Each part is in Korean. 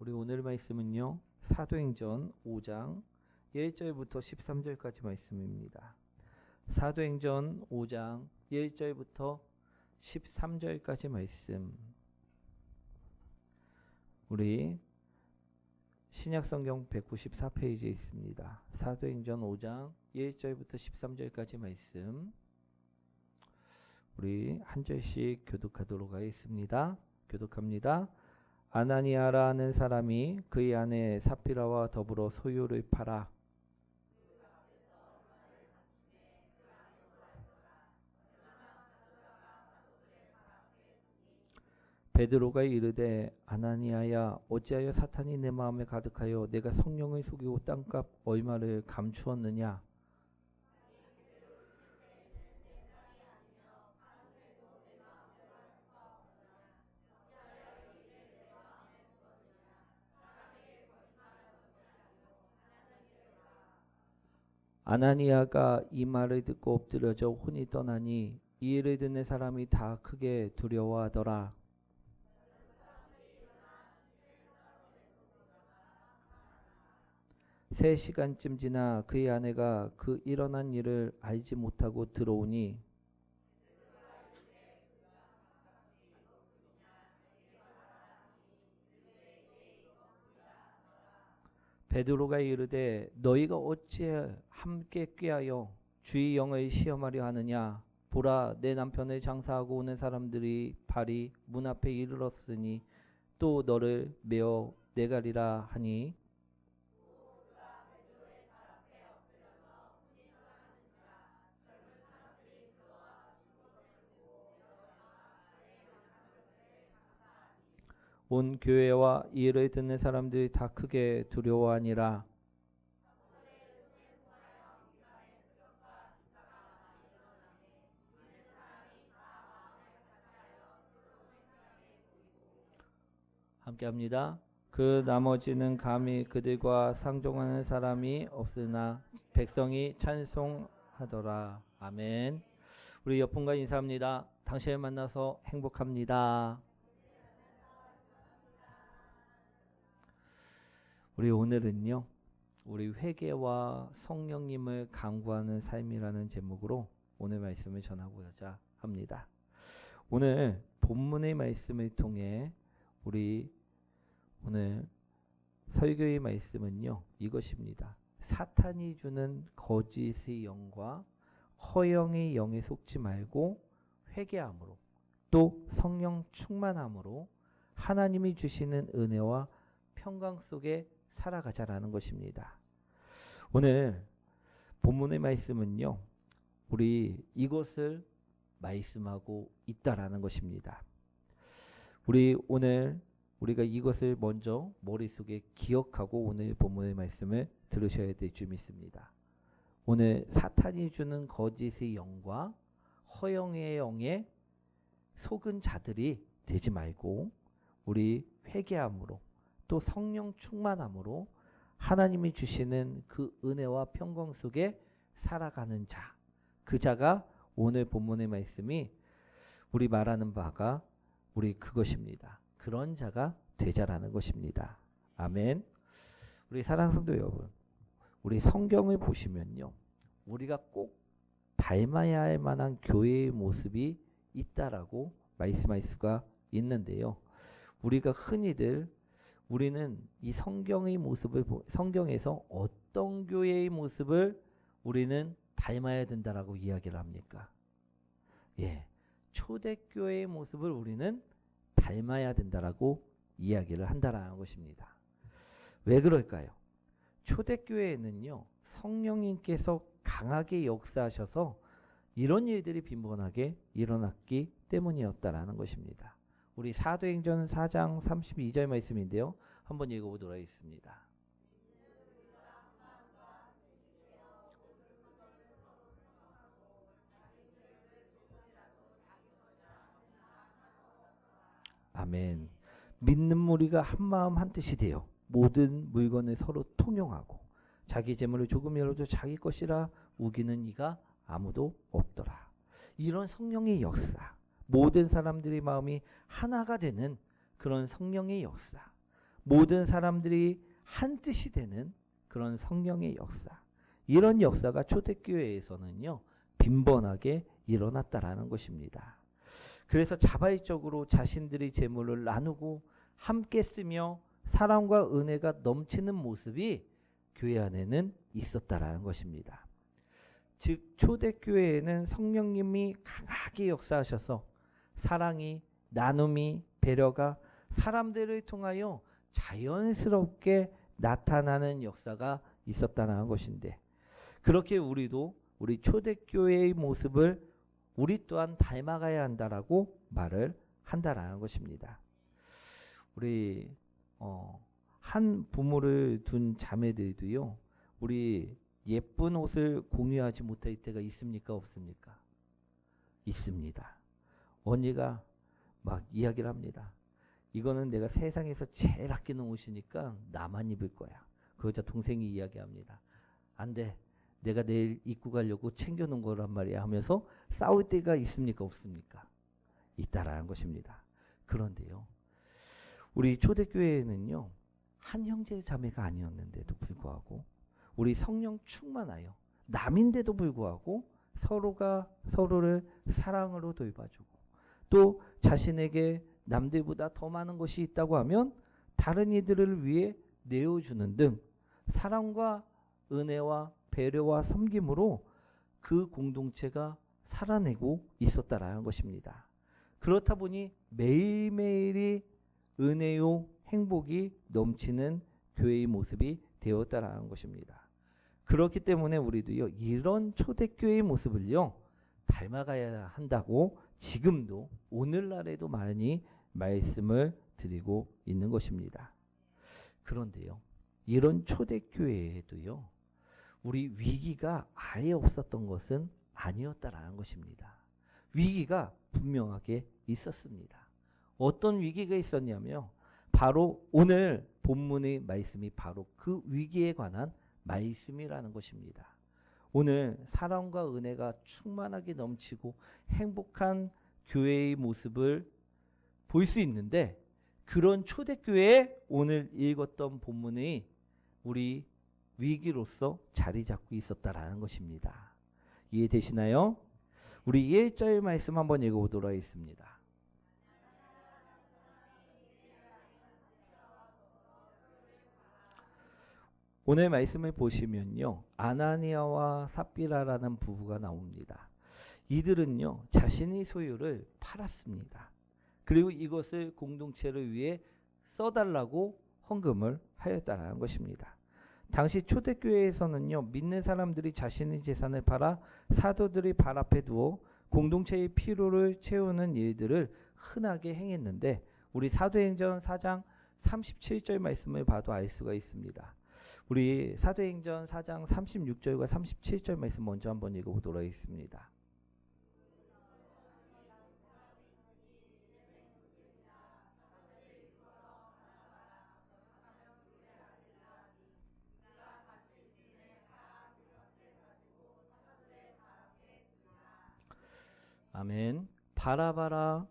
우리 오늘 말씀은요. 사도행전 5장 1절부터 13절까지 말씀입니다. 사도행전 5장 1절부터 13절까지 말씀. 우리 신약성경 194페이지에 있습니다. 사도행전 5장 1절부터 13절까지 말씀. 우리 한 절씩 교독하도록 하겠습니다. 교독합니다. 아나니아라는 사람이 그의 아내 사피라와 더불어 소유를 팔아 베드로가 이르되 아나니아야 어찌하여 사탄이 내 마음에 가득하여 내가 성령을 속이고 땅값 얼마를 감추었느냐. 아나니아가 이 말을 듣고 엎드려져 혼이 떠나니 이 일을 듣는 사람이 다 크게 두려워하더라. 세 시간쯤 지나 그의 아내가 그 일어난 일을 알지 못하고 들어오니 베드로가 이르되 너희가 어찌 함께 꾀하여 주의 영을 시험하려 하느냐. 보라 내 남편을 장사하고 오는 사람들이 발이 문 앞에 이르렀으니 또 너를 메어 내가리라 하니 온 교회와 이 일을 듣는 사람들이 다 크게 두려워하니라. 함께합니다. 그 나머지는 감히 그들과 상종하는 사람이 없으나 백성이 찬송하더라. 아멘. 우리 옆분과 인사합니다. 당신을 만나서 행복합니다. 우리 오늘은요. 우리 회개와 성령님을 간구하는 삶이라는 제목으로 오늘 말씀을 전하고자 합니다. 오늘 본문의 말씀을 통해 우리 오늘 설교의 말씀은요. 이것입니다. 사탄이 주는 거짓의 영과 허영의 영에 속지 말고 회개함으로 또 성령 충만함으로 하나님이 주시는 은혜와 평강 속에 살아가자라는 것입니다. 오늘 본문의 말씀은요. 우리 이것을 말씀하고 있다라는 것입니다. 우리 오늘 우리가 이것을 먼저 머릿속에 기억하고 오늘 본문의 말씀을 들으셔야 될 줄 믿습니다. 오늘 사탄이 주는 거짓의 영과 허영의 영에 속은 자들이 되지 말고 우리 회개함으로 또 성령 충만함으로 하나님이 주시는 그 은혜와 평강 속에 살아가는 자, 그 자가 오늘 본문의 말씀이 우리 말하는 바가 우리 그것입니다. 그런 자가 되자라는 것입니다. 아멘. 우리 사랑하는 성도 여러분, 우리 성경을 보시면요, 우리가 꼭 닮아야 할 만한 교회의 모습이 있다라고 말씀할 수가 있는데요. 우리가 흔히들 우리는 이 성경의 모습을 성경에서 어떤 교회의 모습을 우리는 닮아야 된다라고 이야기를 합니까? 예, 초대교회의 모습을 우리는 닮아야 된다라고 이야기를 한다라는 것입니다. 왜 그럴까요? 초대교회에는요, 성령님께서 강하게 역사하셔서 이런 일들이 빈번하게 일어났기 때문이었다라는 것입니다. 우리 사도행전 4장 32절 말씀인데요. 한번 읽어보도록 하겠습니다. 아멘. 믿는 무리가 한마음 한뜻이 되어 모든 물건을 서로 통용하고 자기 재물을 조금이라도 자기 것이라 우기는 이가 아무도 없더라. 이런 성령의 역사, 모든 사람들의 마음이 하나가 되는 그런 성령의 역사, 모든 사람들이 한 뜻이 되는 그런 성령의 역사. 이런 역사가 초대교회에서는요, 빈번하게 일어났다라는 것입니다. 그래서 자발적으로 자신들의 재물을 나누고 함께 쓰며 사랑과 은혜가 넘치는 모습이 교회 안에는 있었다라는 것입니다. 즉 초대교회에는 성령님이 강하게 역사하셔서 사랑이, 나눔이, 배려가 사람들을 통하여 자연스럽게 나타나는 역사가 있었다는 것인데, 그렇게 우리도 우리 초대교회의 모습을 우리 또한 닮아가야 한다라고 말을 한다라는 것입니다. 우리 한 부모를 둔 자매들도요, 우리 예쁜 옷을 공유하지 못할 때가 있습니까, 없습니까? 있습니다. 언니가 막 이야기를 합니다. 이거는 내가 세상에서 제일 아끼는 옷이니까 나만 입을 거야. 그러자 동생이 이야기합니다. 안 돼. 내가 내일 입고 가려고 챙겨놓은 거란 말이야 하면서 싸울 때가 있습니까, 없습니까? 있다라는 것입니다. 그런데요, 우리 초대교회에는요, 한 형제 자매가 아니었는데도 불구하고 우리 성령 충만하여 남인데도 불구하고 서로가 서로를 사랑으로 돌봐주고, 또 자신에게 남들보다 더 많은 것이 있다고 하면 다른 이들을 위해 내어주는 등 사랑과 은혜와 배려와 섬김으로 그 공동체가 살아내고 있었다라는 것입니다. 그렇다 보니 매일매일이 은혜요 행복이 넘치는 교회의 모습이 되었다라는 것입니다. 그렇기 때문에 우리도요, 이런 초대교회의 모습을요 닮아가야 한다고 지금도 오늘날에도 많이 말씀을 드리고 있는 것입니다. 그런데요, 이런 초대교회에도요, 우리 위기가 아예 없었던 것은 아니었다라는 것입니다. 위기가 분명하게 있었습니다. 어떤 위기가 있었냐면 바로 오늘 본문의 말씀이 바로 그 위기에 관한 말씀이라는 것입니다. 오늘 사랑과 은혜가 충만하게 넘치고 행복한 교회의 모습을 볼 수 있는데, 그런 초대교회에 오늘 읽었던 본문이 우리 위기로서 자리 잡고 있었다라는 것입니다. 이해되시나요? 우리 1절 말씀 한번 읽어보도록 하겠습니다. 오늘 말씀을 보시면요, 아나니아와 삽비라라는 부부가 나옵니다. 이들은요, 자신의 소유를 팔았습니다. 그리고 이것을 공동체를 위해 써달라고 헌금을 하였다는 것입니다. 당시 초대교회에서는요, 믿는 사람들이 자신의 재산을 팔아 사도들이 발 앞에 두어 공동체의 필요를 채우는 일들을 흔하게 행했는데, 우리 사도행전 4장 37절 말씀을 봐도 알 수가 있습니다. 우리 사도행전 4장 36절과 37절 말씀 먼저 한번 읽어보도록 하겠습니다. 아멘. 바나바라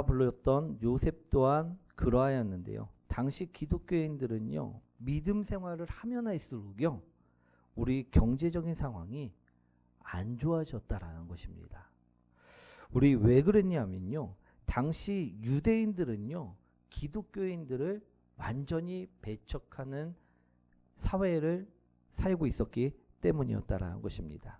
불렸던 요셉 또한 그러하였는데요. 당시 기독교인들은요, 믿음 생활을 하면 할수록요, 우리 경제적인 상황이 안 좋아졌다라는 것입니다. 우리 왜 그랬냐면요, 당시 유대인들은요, 기독교인들을 완전히 배척하는 사회를 살고 있었기 때문이었다라는 것입니다.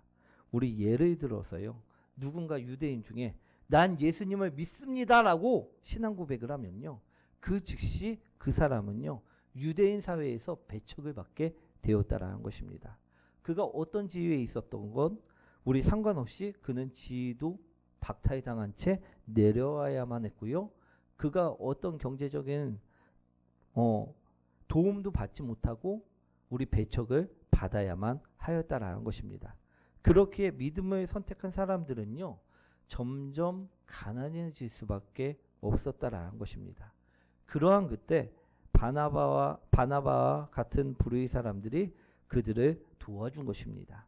우리 예를 들어서요, 누군가 유대인 중에 난 예수님을 믿습니다라고 신앙 고백을 하면요, 그 즉시 그 사람은요, 유대인 사회에서 배척을 받게 되었다라는 것입니다. 그가 어떤 지위에 있었던 건 우리 상관없이 그는 지위도 박탈당한 채 내려와야만 했고요. 그가 어떤 경제적인 도움도 받지 못하고 우리 배척을 받아야만 하였다라는 것입니다. 그렇게 믿음을 선택한 사람들은요, 점점 가난해질 수밖에 없었다라는 것입니다. 그러한 그때 바나바와 같은 부류의 사람들이 그들을 도와준 것입니다.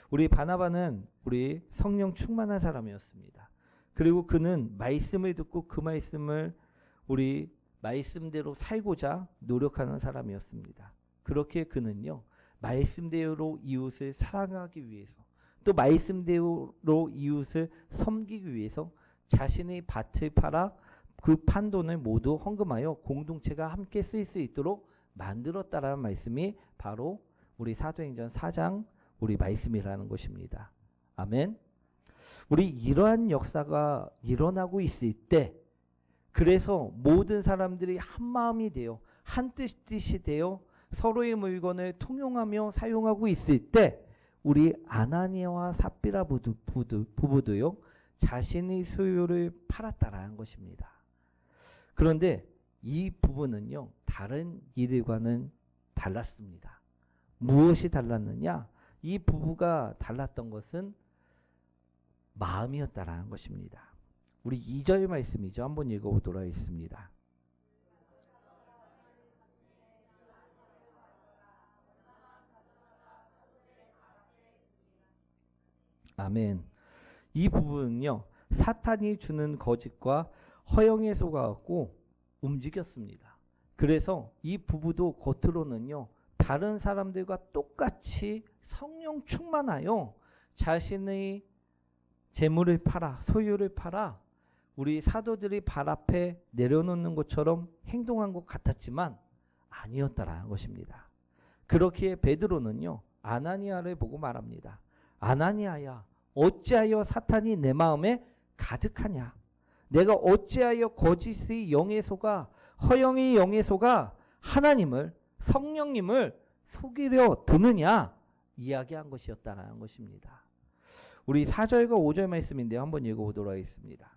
우리 바나바는 우리 성령 충만한 사람이었습니다. 그리고 그는 말씀을 듣고 그 말씀을 우리 말씀대로 살고자 노력하는 사람이었습니다. 그렇게 그는요, 말씀대로 이웃을 사랑하기 위해서, 또 말씀대로 이웃을 섬기기 위해서 자신의 밭을 팔아 그 판 돈을 모두 헌금하여 공동체가 함께 쓸 수 있도록 만들었다라는 말씀이 바로 우리 사도행전 4장 우리 말씀이라는 것입니다. 아멘. 우리 이러한 역사가 일어나고 있을 때, 그래서 모든 사람들이 한 마음이 되어 한 뜻이 되어 서로의 물건을 통용하며 사용하고 있을 때, 우리 아나니아와 삽비라 부부도요, 자신의 소유를 팔았다라는 것입니다. 그런데 이 부부는요, 다른 이들과는 달랐습니다. 무엇이 달랐느냐? 이 부부가 달랐던 것은 마음이었다라는 것입니다. 우리 2절 말씀이죠. 한번 읽어보도록 하겠습니다. 아멘. 이 부분은요, 사탄이 주는 거짓과 허영에 속아갖고 움직였습니다. 그래서 이 부부도 겉으로는요, 다른 사람들과 똑같이 성령 충만하여 자신의 재물을 팔아, 소유를 팔아 우리 사도들이 발 앞에 내려놓는 것처럼 행동한 것 같았지만 아니었다라는 것입니다. 그렇기에 베드로는요, 아나니아를 보고 말합니다. 아나니아야, 어찌하여 사탄이 내 마음에 가득하냐? 내가 어찌하여 거짓의 영에 속아, 허영의 영에 속아 하나님을, 성령님을 속이려 드느냐? 이야기한 것이었다라는 것입니다. 우리 4절과 5절 말씀인데 한번 읽어보도록 하겠습니다.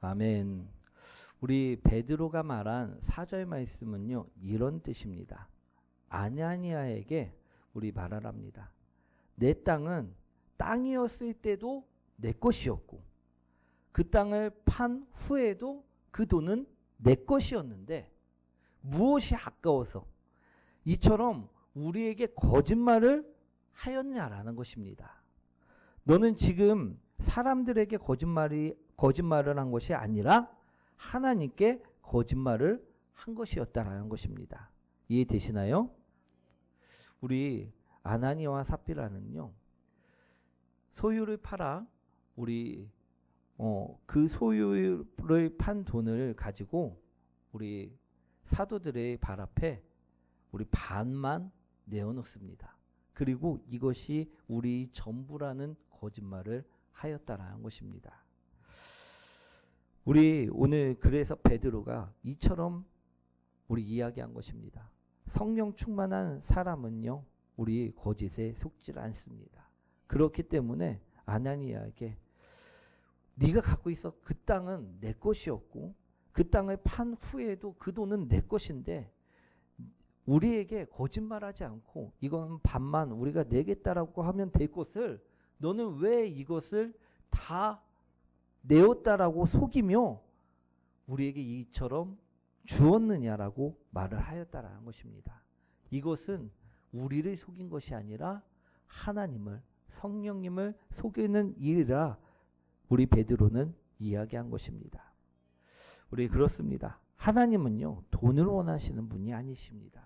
아멘. 우리 베드로가 말한 4절 말씀은요, 이런 뜻입니다. 아나니아에게 우리 말하랍니다. 내 땅은 땅이었을 때도 내 것이었고, 그 땅을 판 후에도 그 돈은 내 것이었는데 무엇이 아까워서 이처럼 우리에게 거짓말을 하였냐라는 것입니다. 너는 지금 사람들에게 거짓말을 한 것이 아니라 하나님께 거짓말을 한 것이었다라는 것입니다. 이해되시나요? 우리 아나니아와 삽비라는요, 소유를 팔아 우리 그 소유를 판 돈을 가지고 우리 사도들의 발 앞에 우리 반만 내어놓습니다. 그리고 이것이 우리 전부라는 거짓말을 하였다라는 것입니다. 우리 오늘 그래서 베드로가 이처럼 우리 이야기한 것입니다. 성령 충만한 사람은요, 우리 거짓에 속지 않습니다. 그렇기 때문에 아나니아에게 네가 갖고 있어, 그 땅은 내 것이었고 그 땅을 판 후에도 그 돈은 내 것인데 우리에게 거짓말하지 않고 이건 반만 우리가 내겠다라고 하면 될 것을 너는 왜 이것을 다 내었다라고 속이며 우리에게 이처럼 주었느냐라고 말을 하였다라는 것입니다. 이것은 우리를 속인 것이 아니라 하나님을, 성령님을 속이는 일이라 우리 베드로는 이야기한 것입니다. 우리 그렇습니다. 하나님은요, 돈을 원하시는 분이 아니십니다.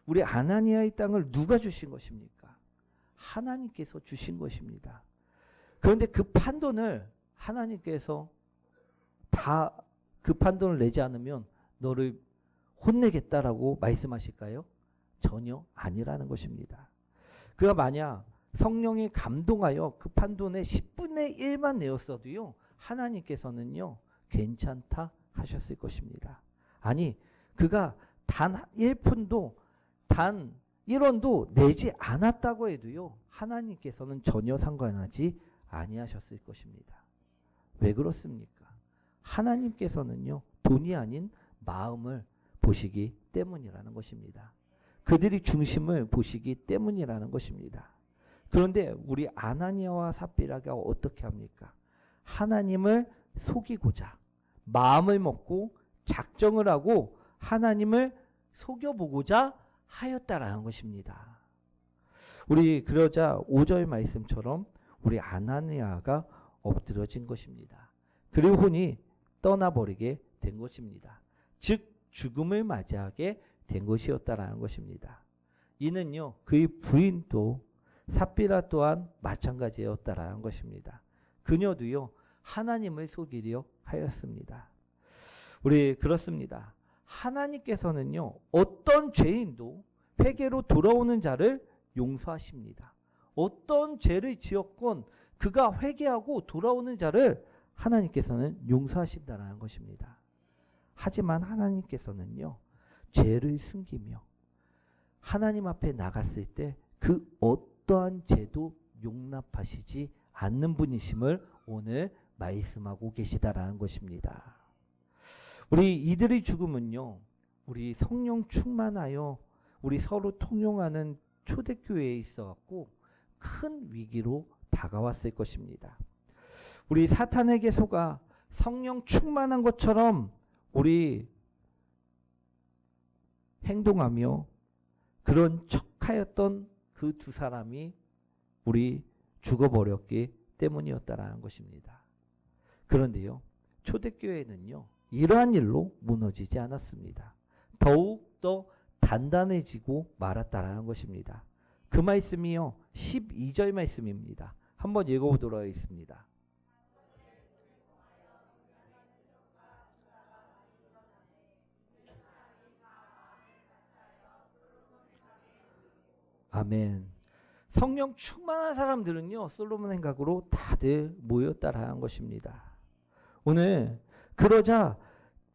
우리 아나니아의 땅을 누가 주신 것입니까? 하나님께서 주신 것입니다. 그런데 그 판돈을 하나님께서 다 그 판돈을 내지 않으면 너를 혼내겠다라고 말씀하실까요? 전혀 아니라는 것입니다. 그가 만약 성령이 감동하여 그 판돈의 10분의 1만 내었어도요, 하나님께서는요, 괜찮다 하셨을 것입니다. 아니, 그가 단 1푼도 단 1원도 내지 않았다고 해도요, 하나님께서는 전혀 상관하지 아니하셨을 것입니다. 왜 그렇습니까? 하나님께서는요, 돈이 아닌 마음을 보시기 때문이라는 것입니다. 그들이 중심을 보시기 때문이라는 것입니다. 그런데 우리 아나니아와 삽비라가 어떻게 합니까? 하나님을 속이고자 마음을 먹고 작정을 하고 하나님을 속여보고자 하였다라는 것입니다. 우리 그러자 5절 말씀처럼 우리 아나니아가 엎드러진 것입니다. 그리고 혼이 떠나버리게 된 것입니다. 즉 죽음을 맞이하게 된 것이었다라는 것입니다. 이는요 그의 부인도 삽비라 또한 마찬가지였다라는 것입니다. 그녀도요 하나님을 속이려 하였습니다. 우리 그렇습니다. 하나님께서는요 어떤 죄인도 회개로 돌아오는 자를 용서하십니다. 어떤 죄를 지었건 그가 회개하고 돌아오는 자를 하나님께서는 용서하신다는 것입니다. 하지만 하나님께서는요 죄를 숨기며 하나님 앞에 나갔을 때 그 어떠한 죄도 용납하시지 않는 분이심을 오늘 말씀하고 계시다라는 것입니다. 우리 이들의 죽음은요 우리 성령 충만하여 우리 서로 통용하는 초대교회에 있어갖고 큰 위기로 다가왔을 것입니다. 우리 사탄에게 속아 성령 충만한 것처럼 우리 행동하며 그런 척하였던 그 두 사람이 우리 죽어버렸기 때문이었다라는 것입니다. 그런데요 초대교회는요 이러한 일로 무너지지 않았습니다. 더욱 더 단단해지고 말았다라는 것입니다. 그 말씀이요 12절 말씀입니다. 한번 읽어보도록 하겠습니다. 아멘. 성령 충만한 사람들은요 솔로몬 행각으로 다들 모였다라는 것입니다. 오늘 그러자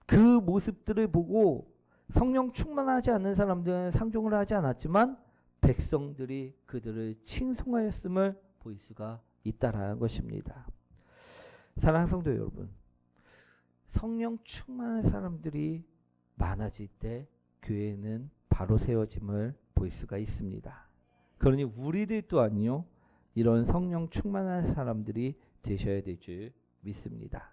그 모습들을 보고 성령 충만하지 않는 사람들은 상종을 하지 않았지만 백성들이 그들을 칭송하였음을 볼 수가 있다라는 것입니다. 사랑하는 성도 여러분, 성령 충만한 사람들이 많아질 때 교회는 바로 세워짐을 볼 수가 있습니다. 그러니 우리들 또한요 이런 성령 충만한 사람들이 되셔야 될 줄 믿습니다.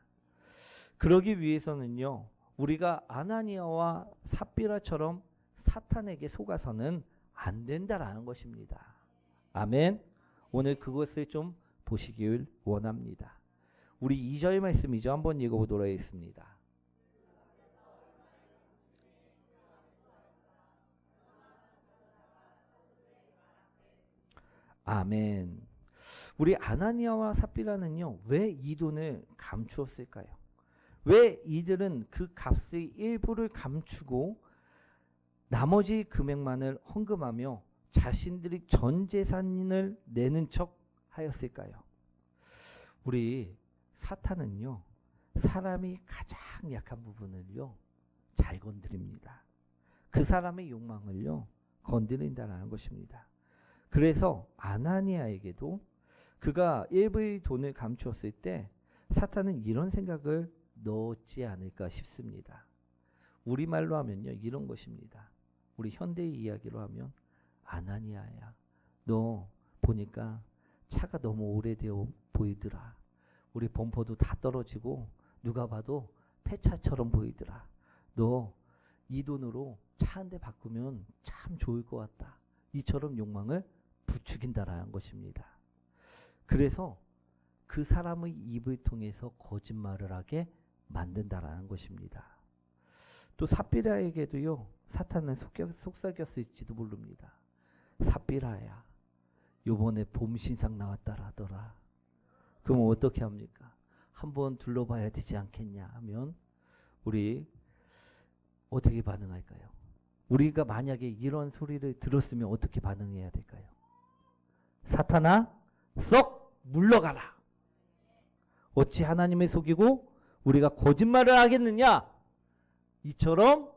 그러기 위해서는요 우리가 아나니아와 삽비라처럼 사탄에게 속아서는 안 된다라는 것입니다. 아멘. 오늘 그것을 좀 보시길 원합니다. 우리 2절 말씀이죠. 한번 읽어보도록 하겠습니다. 아멘. 우리 아나니아와 삽비라는요 왜 이 돈을 감추었을까요? 왜 이들은 그 값의 일부를 감추고 나머지 금액만을 헌금하며 자신들이 전 재산을 내는 척 하였을까요? 우리 사탄은요 사람이 가장 약한 부분을요 잘 건드립니다. 그 사람의 욕망을요 건드린다는 것입니다. 그래서 아나니아에게도 그가 일부의 돈을 감추었을 때 사탄은 이런 생각을 넣었지 않을까 싶습니다. 우리말로 하면요 이런 것입니다. 우리 현대의 이야기로 하면 아나니아야 너 보니까 차가 너무 오래되어 보이더라. 우리 범퍼도 다 떨어지고 누가 봐도 폐차처럼 보이더라. 너 이 돈으로 차 한 대 바꾸면 참 좋을 것 같다. 이처럼 욕망을 부추긴다라는 것입니다. 그래서 그 사람의 입을 통해서 거짓말을 하게 만든다라는 것입니다. 또 삽비라에게도요 사탄은 속삭였을지도 모릅니다. 삽비라야 요번에 봄 신상 나왔다라더라. 그럼 어떻게 합니까? 한번 둘러봐야 되지 않겠냐 하면 우리 어떻게 반응할까요? 우리가 만약에 이런 소리를 들었으면 어떻게 반응해야 될까요? 사탄아 썩 물러가라. 어찌 하나님을 속이고 우리가 거짓말을 하겠느냐? 이처럼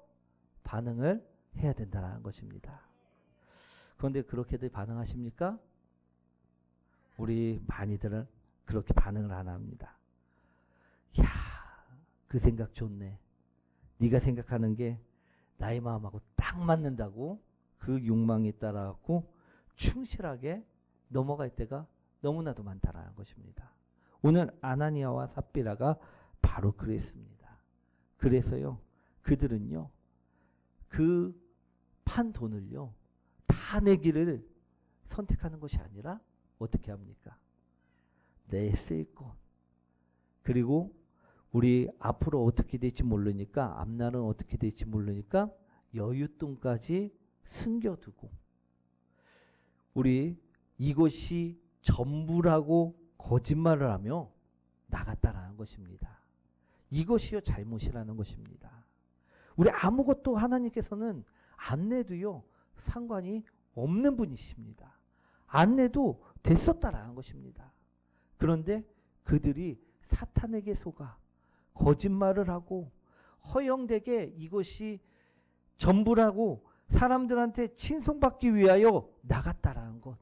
반응을 해야 된다는 것입니다. 그런데 그렇게들 반응하십니까? 우리 많이들은 그렇게 반응을 안 합니다. 야, 그 생각 좋네. 네가 생각하는 게 나의 마음하고 딱 맞는다고 그 욕망에 따라갖고 충실하게 넘어갈 때가 너무나도 많다라는 것입니다. 오늘 아나니아와 삽비라가 바로 그랬습니다. 그래서요, 그들은요, 그 판 돈을요, 다 내기를 선택하는 것이 아니라 어떻게 합니까? 내 쓸 것. 그리고 우리 앞으로 어떻게 될지 모르니까, 앞날은 어떻게 될지 모르니까 여윳돈까지 숨겨두고, 우리 이것이 전부라고 거짓말을 하며 나갔다라는 것입니다. 이것이요 잘못이라는 것입니다. 우리 아무것도 하나님께서는 안 내도요 상관이 없는 분이십니다. 안 내도 됐었다라는 것입니다. 그런데 그들이 사탄에게 속아 거짓말을 하고 허영되게 이것이 전부라고 사람들한테 칭송받기 위하여 나갔다라는 것,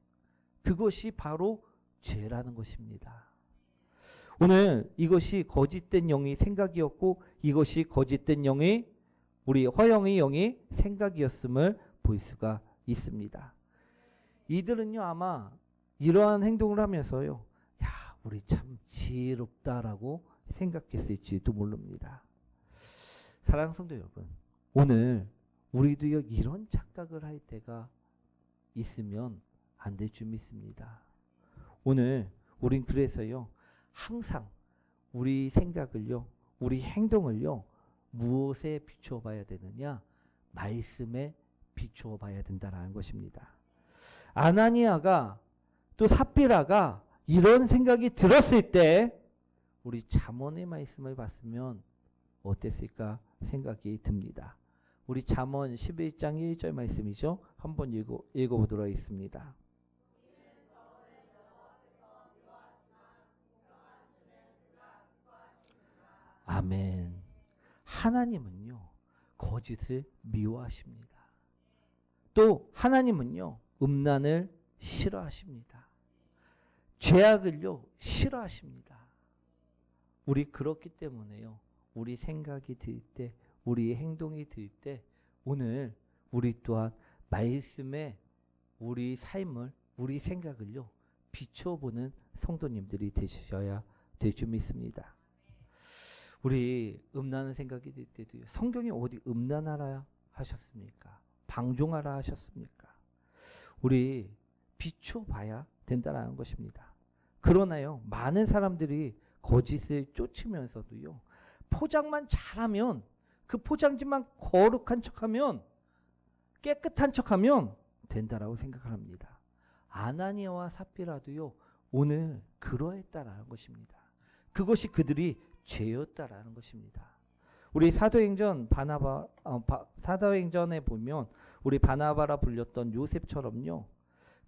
그것이 바로 죄라는 것입니다. 오늘 이것이 거짓된 영의 생각이었고 이것이 거짓된 영의 우리 허영의 영의 생각이었음을 볼 수가 있습니다. 이들은요 아마 이러한 행동을 하면서요, 야 우리 참 지혜롭다라고 생각했을지도 모릅니다. 사랑하는 성도 여러분, 오늘 우리도요 이런 착각을 할 때가 있으면 안 될 줄 믿습니다. 오늘 우린 그래서요 항상 우리 생각을요, 우리 행동을요 무엇에 비추어 봐야 되느냐? 말씀에 비추어 봐야 된다라는 것입니다. 아나니아가 또 삽비라가 이런 생각이 들었을 때 우리 잠언의 말씀을 봤으면 어땠을까 생각이 듭니다. 우리 잠언 11장 1절 말씀이죠. 한번 읽어보도록 하겠습니다. 아멘. 하나님은요 거짓을 미워하십니다. 또 하나님은요 음란을 싫어하십니다. 죄악을요 싫어하십니다. 우리 그렇기 때문에요 우리 생각이 들 때, 우리 행동이 들 때 오늘 우리 또한 말씀에 우리 삶을, 우리 생각을요 비춰보는 성도님들이 되셔야 될 줄 믿습니다. 우리 음란한 생각이 들 때도요, 성경이 어디 음란하라 하셨습니까? 방종하라 하셨습니까? 우리 비춰봐야 된다는 것입니다. 그러나요 많은 사람들이 거짓을 쫓으면서도요 포장만 잘하면, 그 포장지만 거룩한 척하면, 깨끗한 척하면 된다라고 생각을 합니다. 아나니아와 삽비라도요 오늘 그러했다라는 것입니다. 그것이 그들이 죄였다라는 것입니다. 우리 사도행전에 보면 우리 바나바라 불렸던 요셉처럼요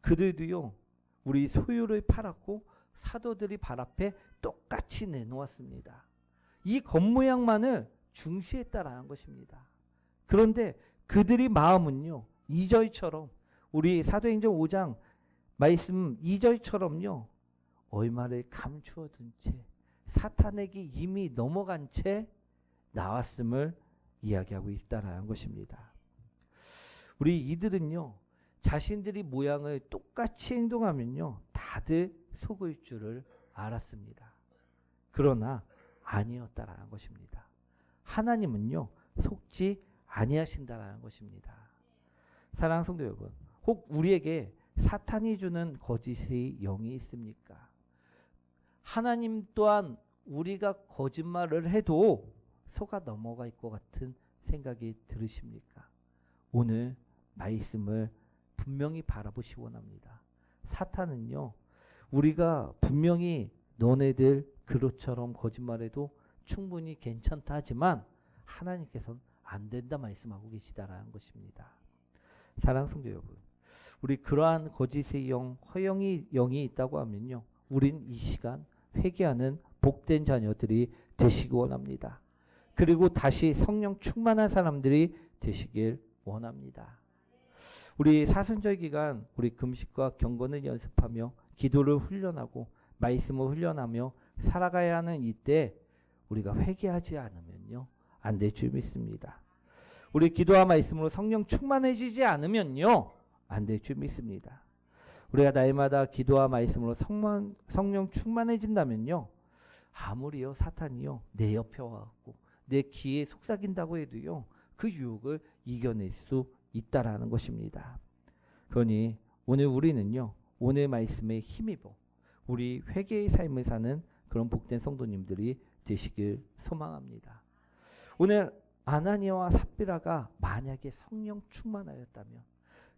그들도요 우리 소유를 팔았고 사도들이 발 앞에 똑같이 내놓았습니다. 이 겉모양만을 중시했다라는 것입니다. 그런데 그들이 마음은요 2절처럼, 우리 사도행전 5장 말씀 2절처럼요 얼마를 감추어 둔 채 사탄에게 이미 넘어간 채 나왔음을 이야기하고 있다라는 것입니다. 우리 이들은요 자신들이 모양을 똑같이 행동하면요 다들 속을 줄을 알았습니다. 그러나 아니었다라는 것입니다. 하나님은요 속지 아니하신다라는 것입니다. 사랑하는 성도 여러분, 혹 우리에게 사탄이 주는 거짓의 영이 있습니까? 하나님 또한 우리가 거짓말을 해도 속아 넘어갈 것 같은 생각이 들으십니까? 오늘 말씀을 분명히 바라보시기 원합니다. 사탄은요 우리가 분명히 너네들 그릇처럼 거짓말해도 충분히 괜찮다 하지만 하나님께서는 안 된다 말씀하고 계시다라는 것입니다. 사랑하는 성도 여러분, 우리 그러한 거짓의 영, 허영의 영이 있다고 하면요 우린 이 시간 회개하는 복된 자녀들이 되시기 원합니다. 그리고 다시 성령 충만한 사람들이 되시길 원합니다. 우리 사순절 기간 우리 금식과 경건을 연습하며 기도를 훈련하고 말씀을 훈련하며 살아가야 하는 이때 우리가 회개하지 않으면요 안 될 줄 믿습니다. 우리 기도와 말씀으로 성령 충만해지지 않으면요 안 될 줄 믿습니다. 우리가 날마다 기도와 말씀으로 성령 충만해진다면요. 아무리요 사탄이요 내 옆에 와갖고 내 귀에 속삭인다고 해도요 그 유혹을 이겨낼 수 있다라는 것입니다. 그러니 오늘 우리는요 오늘 말씀에 힘입어 우리 회개의 삶을 사는 그런 복된 성도님들이 되시길 소망합니다. 오늘 아나니아와 삽비라가 만약에 성령 충만하였다면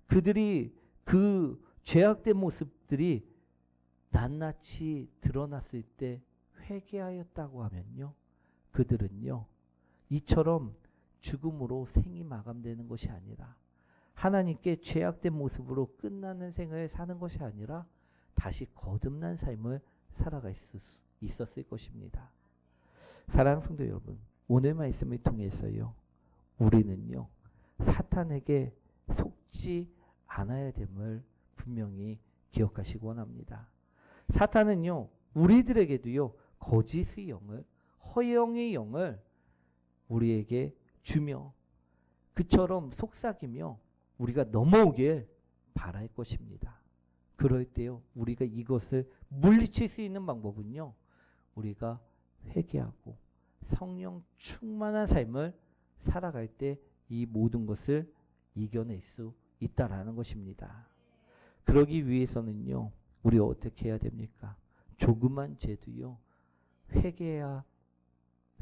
그들이 그 죄악된 모습들이 낱낱이 드러났을 때 회개하였다고 하면요 그들은요 이처럼 죽음으로 생이 마감되는 것이 아니라 하나님께 죄악된 모습으로 끝나는 생을 사는 것이 아니라 다시 거듭난 삶을 살아갈 수 있었을 것입니다. 사랑하는 성도 여러분, 오늘 말씀을 통해서요 우리는요 사탄에게 속지 않아야 됨을 분명히 기억하시기 원합니다. 사탄은요 우리들에게도요 거짓의 영을 허영의 영을 우리에게 주며 그처럼 속삭이며 우리가 넘어오길 바랄 것입니다. 그럴 때요 우리가 이것을 물리칠 수 있는 방법은요 우리가 회개하고 성령 충만한 삶을 살아갈 때 이 모든 것을 이겨낼 수 있다라는 것입니다. 그러기 위해서는요 우리 어떻게 해야 됩니까? 조그만 죄도요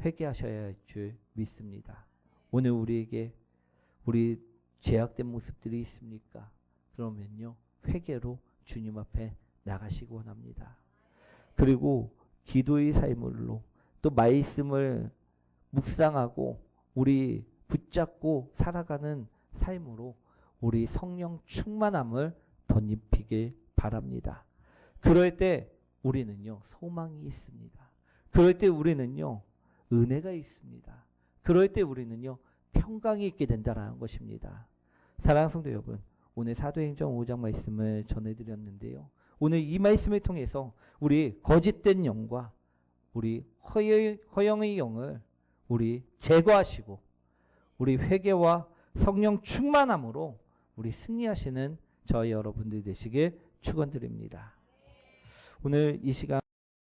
회개하셔야 할 줄 믿습니다. 오늘 우리에게 우리 죄악된 모습들이 있습니까? 그러면요 회개로 주님 앞에 나가시기 원합니다. 그리고 기도의 삶으로 또 말씀을 묵상하고 우리 붙잡고 살아가는 삶으로 우리 성령 충만함을 덧입히길 바랍니다. 그럴 때 우리는요 소망이 있습니다. 그럴 때 우리는요 은혜가 있습니다. 그럴 때 우리는요 평강이 있게 된다라는 것입니다. 사랑하는 성도 여러분, 오늘 사도행전 5장 말씀을 전해드렸는데요. 오늘 이 말씀을 통해서 우리 거짓된 영과 우리 허영의 영을 우리 제거하시고 우리 회개와 성령 충만함으로 우리 승리하시는 저희 여러분들 되시길 축원드립니다. 오늘 이 시간